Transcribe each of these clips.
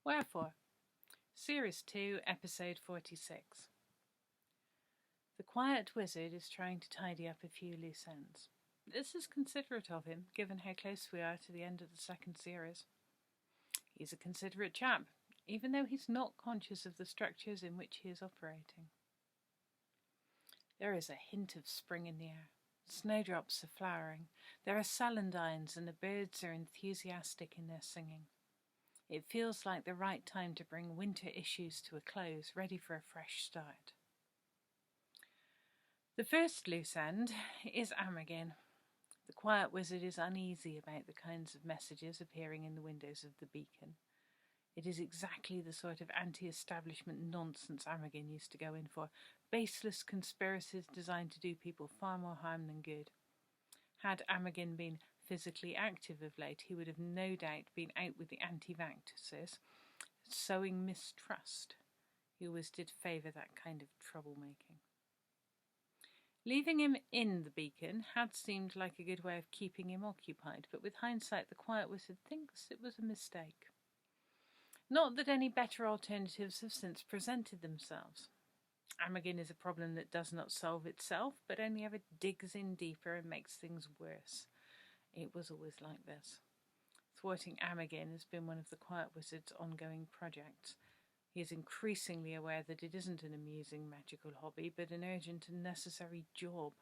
Wherefore, Series 2, Episode 46. The quiet wizard is trying to tidy up a few loose ends. This is considerate of him, given how close we are to the end of the second series. He's a considerate chap, even though he's not conscious of the structures in which he is operating. There is a hint of spring in the air. Snowdrops are flowering. There are celandines, and the birds are enthusiastic in their singing. It feels like the right time to bring winter issues to a close, ready for a fresh start. The first loose end is Amagin. The quiet wizard is uneasy about the kinds of messages appearing in the windows of the beacon. It is exactly the sort of anti-establishment nonsense Amagin used to go in for, baseless conspiracies designed to do people far more harm than good. Had Amagin been physically active of late, he would have no doubt been out with the anti-vaxxers, sowing mistrust. He always did favour that kind of troublemaking. Leaving him in the beacon had seemed like a good way of keeping him occupied, but with hindsight the quiet wizard thinks it was a mistake. Not that any better alternatives have since presented themselves. Amagin is a problem that does not solve itself, but only ever digs in deeper and makes things worse. It was always like this. Thwarting Amagin has been one of the quiet wizard's ongoing projects. He is increasingly aware that it isn't an amusing magical hobby, but an urgent and necessary job.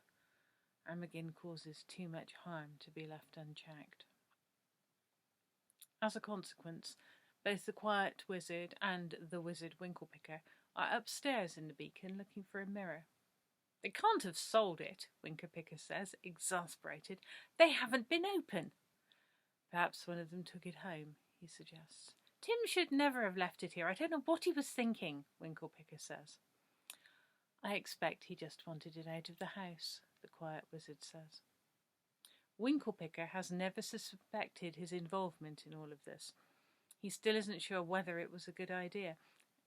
Amagin causes too much harm to be left unchecked. As a consequence, both the quiet wizard and the wizard Winklepicker are upstairs in the beacon looking for a mirror. They can't have sold it, Winklepicker says, exasperated. They haven't been open. Perhaps one of them took it home, he suggests. Tim should never have left it here. I don't know what he was thinking, Winklepicker says. I expect he just wanted it out of the house, the quiet wizard says. Winklepicker has never suspected his involvement in all of this. He still isn't sure whether it was a good idea.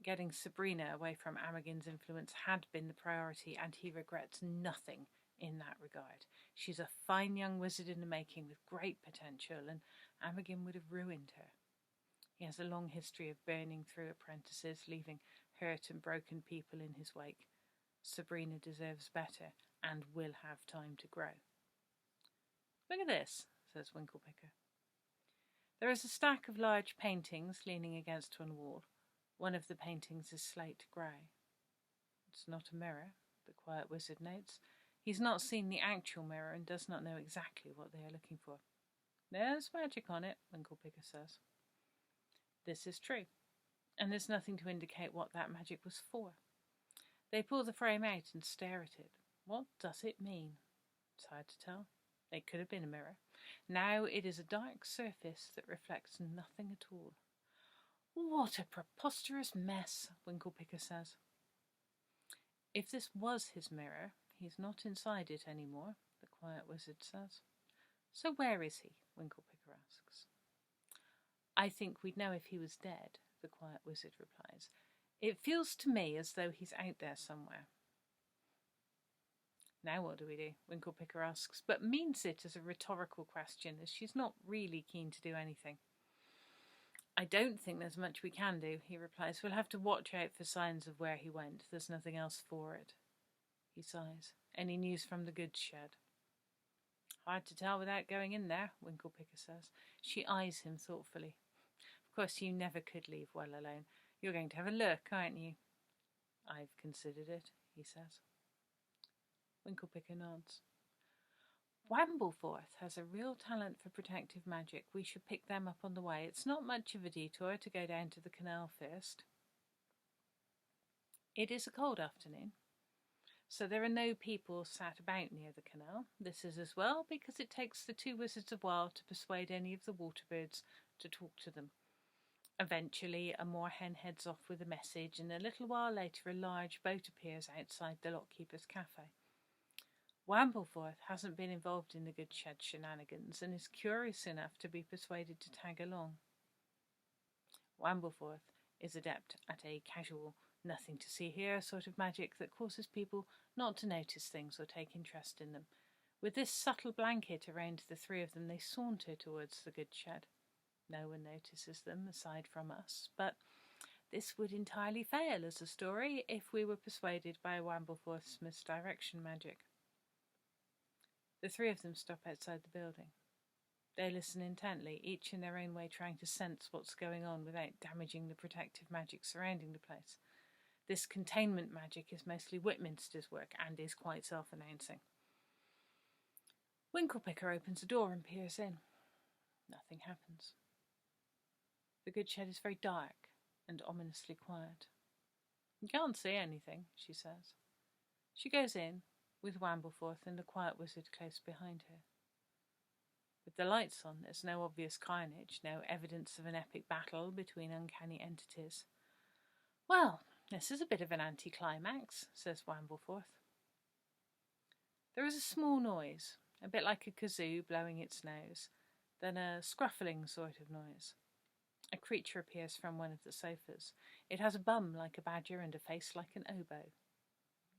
Getting Sabrina away from Amagin's influence had been the priority, and he regrets nothing in that regard. She's a fine young wizard in the making with great potential, and Amagin would have ruined her. He has a long history of burning through apprentices, leaving hurt and broken people in his wake. Sabrina deserves better and will have time to grow. Look at this, says Winklepicker. There is a stack of large paintings leaning against one wall. One of the paintings is slate grey. It's not a mirror, the quiet wizard notes. He's not seen the actual mirror and does not know exactly what they are looking for. There's magic on it, Winklepicker says. This is true, and there's nothing to indicate what that magic was for. They pull the frame out and stare at it. What does it mean? It's hard to tell. It could have been a mirror. Now it is a dark surface that reflects nothing at all. What a preposterous mess, Winklepicker says. If this was his mirror, he's not inside it any more, the quiet wizard says. So where is he? Winklepicker asks. I think we'd know if he was dead, the quiet wizard replies. It feels to me as though he's out there somewhere. Now what do we do? Winklepicker asks, but means it as a rhetorical question, as she's not really keen to do anything. I don't think there's much we can do, he replies. We'll have to watch out for signs of where he went. There's nothing else for it. He sighs. Any news from the goods shed? Hard to tell without going in there, Winklepicker says. She eyes him thoughtfully. Of course, you never could leave well alone. You're going to have a look, aren't you? I've considered it, he says. Winklepicker nods. Wambleforth has a real talent for protective magic. We should pick them up on the way. It's not much of a detour to go down to the canal first. It is a cold afternoon, so there are no people sat about near the canal. This is as well because it takes the two wizards a while to persuade any of the water birds to talk to them. Eventually, a moorhen heads off with a message, and a little while later a large boat appears outside the lockkeeper's cafe. Wambleforth hasn't been involved in the goods shed shenanigans and is curious enough to be persuaded to tag along. Wambleforth is adept at a casual, nothing to see here sort of magic that causes people not to notice things or take interest in them. With this subtle blanket around the three of them, they saunter towards the goods shed. No one notices them aside from us, but this would entirely fail as a story if we were persuaded by Wambleforth's misdirection magic. The three of them stop outside the building. They listen intently, each in their own way trying to sense what's going on without damaging the protective magic surrounding the place. This containment magic is mostly Whitminster's work and is quite self-announcing. Winklepicker opens the door and peers in. Nothing happens. The goods shed is very dark and ominously quiet. You can't see anything, she says. She goes in, with Wambleforth and the quiet wizard close behind her. With the lights on, there's no obvious carnage, no evidence of an epic battle between uncanny entities. Well, this is a bit of an anticlimax, says Wambleforth. There is a small noise, a bit like a kazoo blowing its nose, then a scruffling sort of noise. A creature appears from one of the sofas. It has a bum like a badger and a face like an oboe.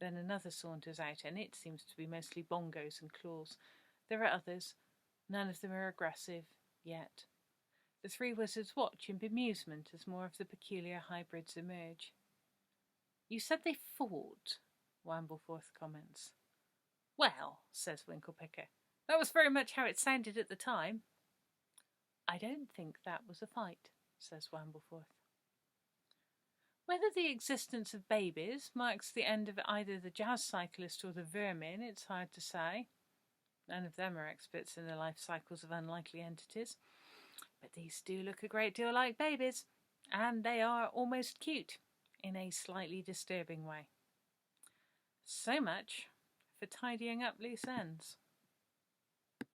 Then another saunters out, and it seems to be mostly bongos and claws. There are others. None of them are aggressive, yet. The three wizards watch in bemusement as more of the peculiar hybrids emerge. You said they fought, Wambleforth comments. Well, says Winklepicker, that was very much how it sounded at the time. I don't think that was a fight, says Wambleforth. Whether the existence of babies marks the end of either the jazz cyclist or the vermin, it's hard to say. None of them are experts in the life cycles of unlikely entities. But these do look a great deal like babies, and they are almost cute, in a slightly disturbing way. So much for tidying up loose ends.